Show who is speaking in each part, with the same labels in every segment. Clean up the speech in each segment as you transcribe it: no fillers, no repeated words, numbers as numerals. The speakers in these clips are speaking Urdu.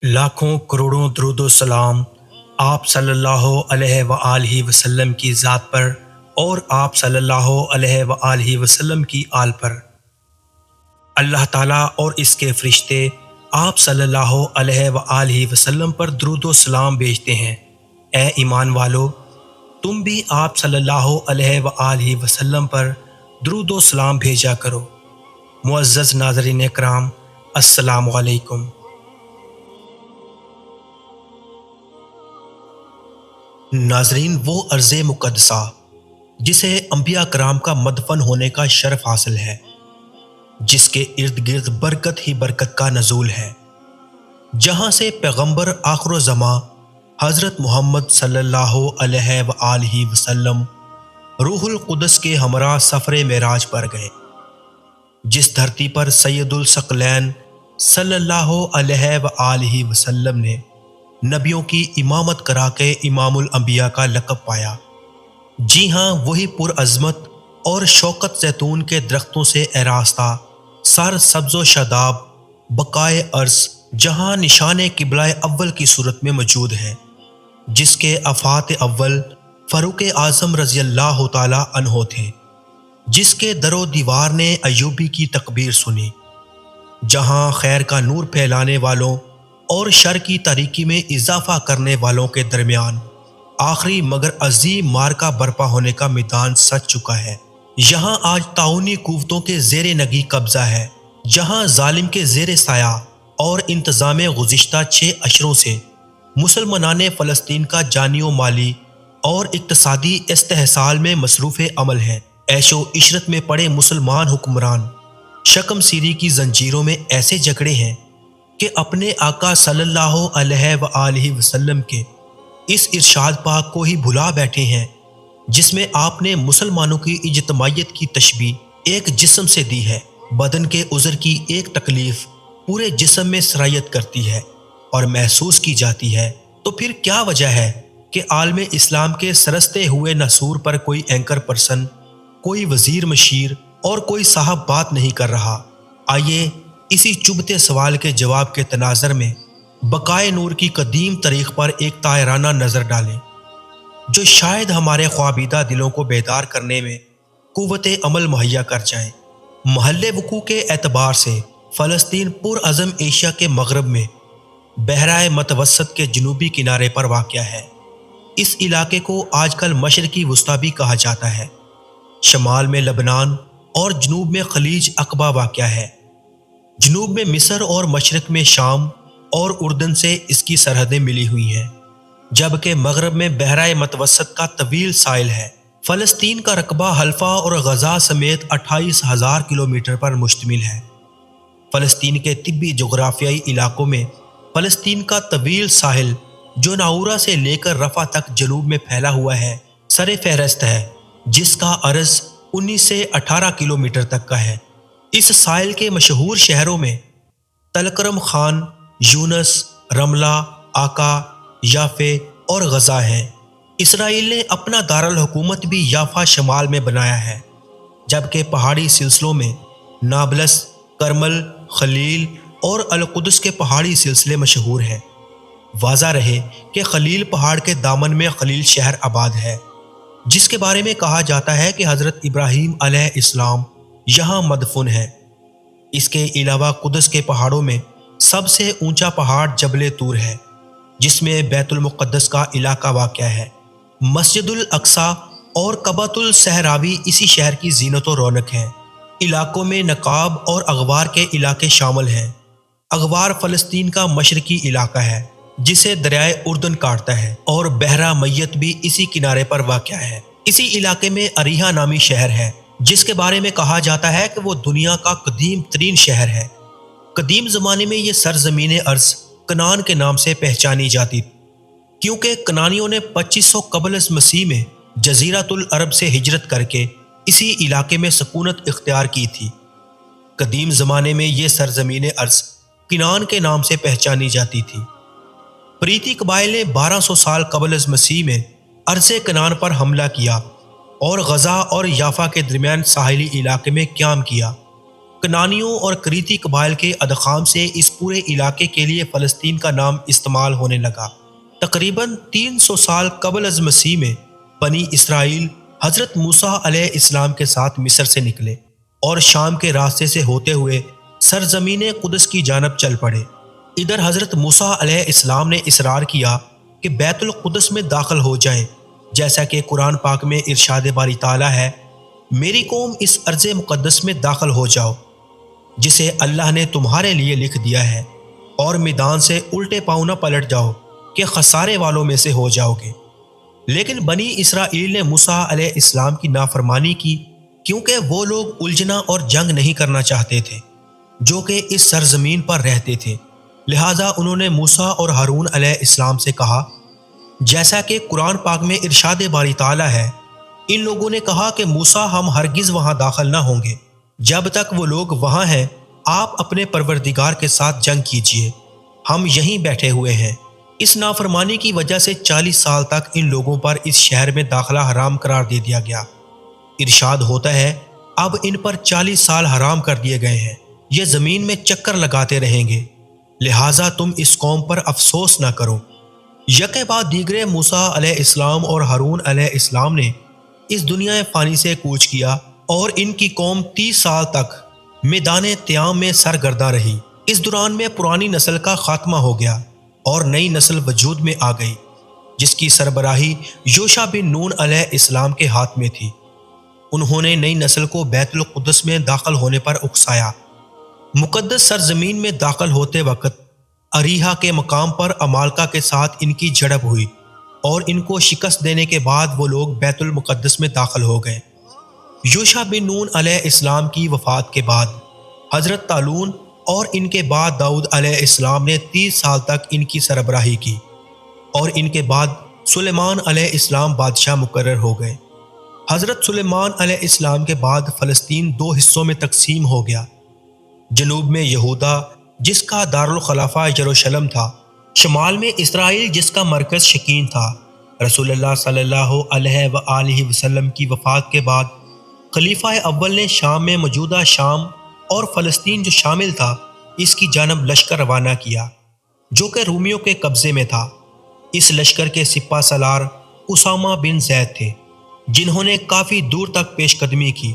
Speaker 1: لاکھوں کروڑوں درود و سلام آپ صلی اللہ علیہ وآلہ وسلم کی ذات پر اور آپ صلی اللہ علیہ وآلہ وسلم کی آل پر۔ اللہ تعالیٰ اور اس کے فرشتے آپ صلی اللہ علیہ وآلہ وسلم پر درود و سلام بھیجتے ہیں۔ اے ایمان والو، تم بھی آپ صلی اللہ علیہ وآلہ وسلم پر درود و سلام بھیجا کرو۔ معزز ناظرین کرام، السلام علیکم۔ ناظرین، وہ ارض مقدسہ جسے انبیاء کرام کا مدفن ہونے کا شرف حاصل ہے، جس کے ارد گرد برکت ہی برکت کا نزول ہے، جہاں سے پیغمبر آخر الزماں حضرت محمد صلی اللہ علیہ وآلہ وسلم روح القدس کے ہمراہ سفر معراج پر گئے، جس دھرتی پر سید الثقلین صلی اللہ علیہ وآلہ وسلم نے نبیوں کی امامت کرا کے امام الانبیاء کا لقب پایا۔ جی ہاں، وہی پرعظمت اور شوکت زیتون کے درختوں سے آراستہ سر سبز و شاداب بقائے ارض، جہاں نشان قبلہ اول کی صورت میں موجود ہے، جس کے افات اول فاروق اعظم رضی اللہ تعالی عنہ تھے، جس کے در و دیوار نے ایوبی کی تکبیر سنی، جہاں خیر کا نور پھیلانے والوں اور شر کی تاریکی میں اضافہ کرنے والوں کے درمیان آخری مگر عظیم معرکہ برپا ہونے کا میدان سج چکا ہے۔ یہاں آج تعاونی قوتوں کے زیر نگی قبضہ ہے، جہاں ظالم کے زیر سایہ اور انتظام گزشتہ 6 اشروں سے مسلمانان فلسطین کا جانی و مالی اور اقتصادی استحصال میں مصروف عمل ہے۔ عیش و عشرت میں پڑے مسلمان حکمران شکم سیری کی زنجیروں میں ایسے جکڑے ہیں کہ اپنے آقا صلی اللہ علیہ وآلہ وسلم کے اس ارشاد پاک کو ہی بھلا بیٹھے ہیں، جس میں آپ نے مسلمانوں کی اجتماعیت کی تشبیہ ایک جسم سے دی ہے۔ بدن کے عذر کی ایک تکلیف پورے جسم میں سرایت کرتی ہے اور محسوس کی جاتی ہے، تو پھر کیا وجہ ہے کہ عالم اسلام کے سرستے ہوئے ناسور پر کوئی اینکر پرسن، کوئی وزیر مشیر اور کوئی صاحب بات نہیں کر رہا؟ آئیے اسی چبھتے سوال کے جواب کے تناظر میں بقائے نور کی قدیم تاریخ پر ایک طاہرانہ نظر ڈالیں، جو شاید ہمارے خوابیدہ دلوں کو بیدار کرنے میں قوت عمل مہیا کر جائیں۔ محل وقوع کے اعتبار سے فلسطین پرعظم ایشیا کے مغرب میں بحرہ متوسط کے جنوبی کنارے پر واقع ہے۔ اس علاقے کو آج کل مشرقی وسطی بھی کہا جاتا ہے۔ شمال میں لبنان اور جنوب میں خلیج عقبہ واقع ہے۔ جنوب میں مصر اور مشرق میں شام اور اردن سے اس کی سرحدیں ملی ہوئی ہیں، جبکہ مغرب میں بحرہ متوسط کا طویل ساحل ہے۔ فلسطین کا رقبہ حلفا اور غزہ سمیت 28,000 کلومیٹر پر مشتمل ہے۔ فلسطین کے طبی جغرافیائی علاقوں میں فلسطین کا طویل ساحل، جو ناورا سے لے کر رفح تک جنوب میں پھیلا ہوا ہے، سر فہرست ہے، جس کا عرض 19 سے 18 کلومیٹر تک کا ہے۔ اس ساحل کے مشہور شہروں میں تلکرم خان، یونس، رملہ، آقا، یافے اور غزہ ہیں۔ اسرائیل نے اپنا دارالحکومت بھی یافا شمال میں بنایا ہے، جبکہ پہاڑی سلسلوں میں نابلس، کرمل، خلیل اور القدس کے پہاڑی سلسلے مشہور ہیں۔ واضح رہے کہ خلیل پہاڑ کے دامن میں خلیل شہر آباد ہے، جس کے بارے میں کہا جاتا ہے کہ حضرت ابراہیم علیہ السلام یہاں مدفون ہے۔ اس کے علاوہ قدس کے پہاڑوں میں سب سے اونچا پہاڑ جبل طور ہے، جس میں بیت المقدس کا علاقہ واقع ہے۔ مسجد الاقصی اور کعبۃ الصحراوی اسی شہر کی زینت و رونق ہیں۔ علاقوں میں نقاب اور اغوار کے علاقے شامل ہیں۔ اغوار فلسطین کا مشرقی علاقہ ہے، جسے دریائے اردن کاٹتا ہے، اور بحرہ میت بھی اسی کنارے پر واقع ہے۔ اسی علاقے میں اریحا نامی شہر ہے، جس کے بارے میں کہا جاتا ہے کہ وہ دنیا کا قدیم ترین شہر ہے۔ قدیم زمانے میں یہ سرزمین ارض کنعان کے نام سے پہچانی جاتی تھی، کیونکہ کنعانیوں نے 2500 قبل از مسیح میں جزیرۃ العرب سے ہجرت کر کے اسی علاقے میں سکونت اختیار کی تھی۔ قدیم زمانے میں یہ سرزمین ارض کنعان کے نام سے پہچانی جاتی تھی۔ پریتی قبائل نے 1200 سال قبل از مسیح میں عرض کنعان پر حملہ کیا اور غزہ اور یافا کے درمیان ساحلی علاقے میں قیام کیا۔ کنانیوں اور کریتی قبائل کے ادغام سے اس پورے علاقے کے لیے فلسطین کا نام استعمال ہونے لگا۔ تقریباً 300 سال قبل از مسیح میں بنی اسرائیل حضرت موسیٰ علیہ السلام کے ساتھ مصر سے نکلے اور شام کے راستے سے ہوتے ہوئے سرزمین قدس کی جانب چل پڑے۔ ادھر حضرت موسیٰ علیہ السلام نے اصرار کیا کہ بیت القدس میں داخل ہو جائیں، جیسا کہ قرآن پاک میں ارشاد باری تعالیٰ ہے، میری قوم اس ارض مقدس میں داخل ہو جاؤ جسے اللہ نے تمہارے لیے لکھ دیا ہے، اور میدان سے الٹے پاؤں نہ پلٹ جاؤ کہ خسارے والوں میں سے ہو جاؤ گے۔ لیکن بنی اسرائیل نے موسیٰ علیہ السلام کی نافرمانی کی، کیونکہ وہ لوگ الجھنا اور جنگ نہیں کرنا چاہتے تھے جو کہ اس سرزمین پر رہتے تھے۔ لہٰذا انہوں نے موسیٰ اور ہارون علیہ السلام سے کہا، جیسا کہ قرآن پاک میں ارشاد باری تعالیٰ ہے، ان لوگوں نے کہا کہ موسیٰ ہم ہرگز وہاں داخل نہ ہوں گے، جب تک وہ لوگ وہاں ہیں آپ اپنے پروردگار کے ساتھ جنگ کیجئے، ہم یہیں بیٹھے ہوئے ہیں۔ اس نافرمانی کی وجہ سے 40 سال تک ان لوگوں پر اس شہر میں داخلہ حرام قرار دے دیا گیا۔ ارشاد ہوتا ہے، اب ان پر 40 سال حرام کر دیے گئے ہیں، یہ زمین میں چکر لگاتے رہیں گے، لہٰذا تم اس قوم پر افسوس نہ کرو۔ یکے بعد دیگرے موسیٰ علیہ السلام اور ہارون علیہ السلام نے اس دنیا فانی سے کوچ کیا، اور ان کی قوم 30 سال تک میدان تیام میں سرگرداں رہی۔ اس دوران میں پرانی نسل کا خاتمہ ہو گیا اور نئی نسل وجود میں آ گئی، جس کی سربراہی یوشع بن نون علیہ السلام کے ہاتھ میں تھی۔ انہوں نے نئی نسل کو بیت القدس میں داخل ہونے پر اکسایا۔ مقدس سرزمین میں داخل ہوتے وقت اریحا کے مقام پر عمالقہ کے ساتھ ان کی جھڑپ ہوئی، اور ان کو شکست دینے کے بعد وہ لوگ بیت المقدس میں داخل ہو گئے۔ یوشع بن نون علیہ السلام کی وفات کے بعد حضرت طالون اور ان کے بعد داؤد علیہ السلام نے 30 سال تک ان کی سربراہی کی، اور ان کے بعد سلیمان علیہ السلام بادشاہ مقرر ہو گئے۔ حضرت سلیمان علیہ السلام کے بعد فلسطین 2 حصوں میں تقسیم ہو گیا، جنوب میں یہودا جس کا دارالخلافہ یروشلم تھا، شمال میں اسرائیل جس کا مرکز شکیم تھا۔ رسول اللہ صلی اللہ علیہ وآلہ وسلم کی وفات کے بعد خلیفہ اول نے شام میں موجودہ شام اور فلسطین جو شامل تھا اس کی جانب لشکر روانہ کیا، جو کہ رومیوں کے قبضے میں تھا۔ اس لشکر کے سپہ سالار اسامہ بن زید تھے، جنہوں نے کافی دور تک پیش قدمی کی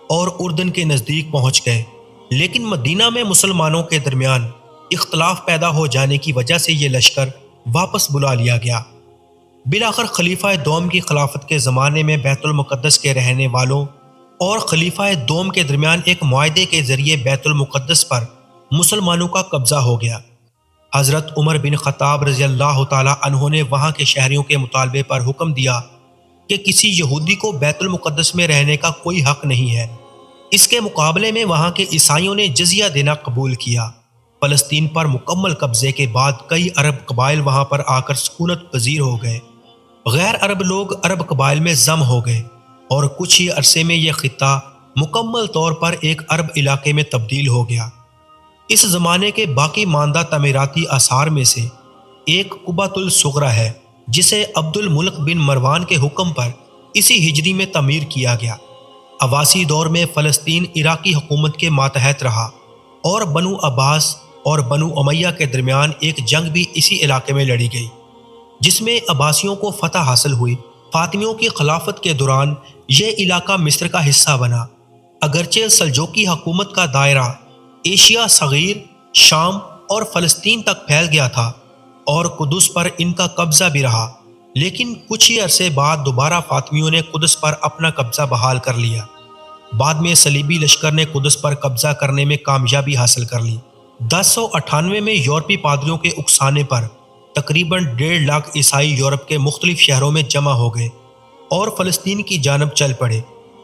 Speaker 1: اور اردن کے نزدیک پہنچ گئے، لیکن مدینہ میں مسلمانوں کے درمیان اختلاف پیدا ہو جانے کی وجہ سے یہ لشکر واپس بلا لیا گیا۔ بالآخر خلیفہ دوم کی خلافت کے زمانے میں بیت المقدس کے رہنے والوں اور خلیفہ دوم کے درمیان ایک معاہدے کے ذریعے بیت المقدس پر مسلمانوں کا قبضہ ہو گیا۔ حضرت عمر بن خطاب رضی اللہ تعالی عنہ نے وہاں کے شہریوں کے مطالبے پر حکم دیا کہ کسی یہودی کو بیت المقدس میں رہنے کا کوئی حق نہیں ہے۔ اس کے مقابلے میں وہاں کے عیسائیوں نے جزیہ دینا قبول کیا۔ فلسطین پر مکمل قبضے کے بعد کئی عرب قبائل وہاں پر آ کر سکونت پذیر ہو گئے۔ غیر عرب لوگ عرب قبائل میں ضم ہو گئے، اور کچھ ہی عرصے میں یہ خطہ مکمل طور پر ایک عرب علاقے میں تبدیل ہو گیا۔ اس زمانے کے باقی ماندہ تعمیراتی آثار میں سے ایک قبۃ الصغریٰ ہے، جسے عبد الملک بن مروان کے حکم پر اسی ہجری میں تعمیر کیا گیا۔ عباسی دور میں فلسطین عراقی حکومت کے ماتحت رہا، اور بنو عباس اور بنو امیہ کے درمیان ایک جنگ بھی اسی علاقے میں لڑی گئی، جس میں عباسیوں کو فتح حاصل ہوئی۔ فاطمیوں کی خلافت کے دوران یہ علاقہ مصر کا حصہ بنا، اگرچہ سلجوقی حکومت کا دائرہ ایشیا صغیر، شام اور فلسطین تک پھیل گیا تھا، اور قدس پر ان کا قبضہ بھی رہا، لیکن کچھ ہی عرصے بعد دوبارہ فاطمیوں نے قدس پر اپنا قبضہ بحال کر لیا۔ بعد میں صلیبی لشکر نے قدس پر قبضہ کرنے میں کامیابی حاصل کر لی۔ 1098 میں یورپی پادریوں کے اکسانے پر تقریباً 1.5 لاکھ عیسائی یورپ کے مختلف شہروں میں جمع ہو گئے اور فلسطین کی جانب چل پڑے،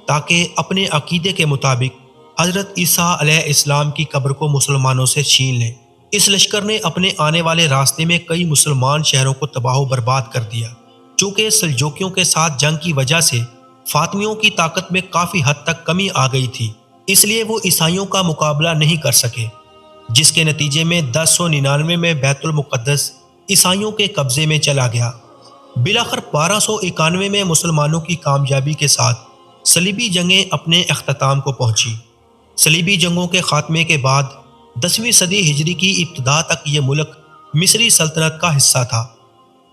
Speaker 1: تاکہ اپنے عقیدے کے مطابق حضرت عیسیٰ علیہ السلام کی قبر کو مسلمانوں سے چھین لیں۔ اس لشکر نے اپنے آنے والے راستے میں کئی مسلمان شہروں کو تباہ و برباد کر دیا۔ چونکہ سلجوکیوں کے ساتھ جنگ کی وجہ سے فاطمیوں کی طاقت میں کافی حد تک کمی آ گئی تھی، اس لیے وہ عیسائیوں کا مقابلہ نہیں کر سکے، جس کے نتیجے میں 1099 میں بیت المقدس عیسائیوں کے قبضے میں چلا گیا۔ بالآخر 1291 میں مسلمانوں کی کامیابی کے ساتھ صلیبی جنگیں اپنے اختتام کو پہنچی۔ صلیبی جنگوں کے خاتمے کے بعد 10ویں صدی ہجری کی ابتدا تک یہ ملک مصری سلطنت کا حصہ تھا۔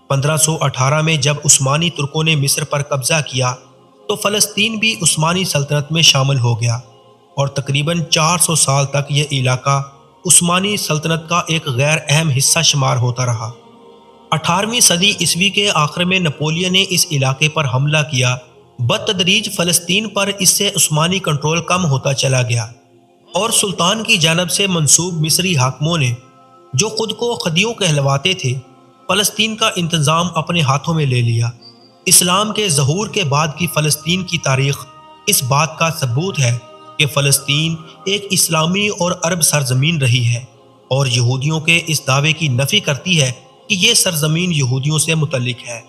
Speaker 1: 1518 میں جب عثمانی ترکوں نے مصر پر قبضہ کیا تو فلسطین بھی عثمانی سلطنت میں شامل ہو گیا اور تقریباً 400 سال تک یہ علاقہ عثمانی سلطنت کا ایک غیر اہم حصہ شمار ہوتا رہا۔ 18ویں صدی عیسوی کے آخر میں نپولین نے اس علاقے پر حملہ کیا۔ بتدریج فلسطین پر اس سے عثمانی کنٹرول کم ہوتا چلا گیا اور سلطان کی جانب سے منسوب مصری حاکموں نے، جو خود کو خدیو کہلواتے تھے، فلسطین کا انتظام اپنے ہاتھوں میں لے لیا۔ اسلام کے ظہور کے بعد کی فلسطین کی تاریخ اس بات کا ثبوت ہے کہ فلسطین ایک اسلامی اور عرب سرزمین رہی ہے، اور یہودیوں کے اس دعوے کی نفی کرتی ہے کہ یہ سرزمین یہودیوں سے متعلق ہے۔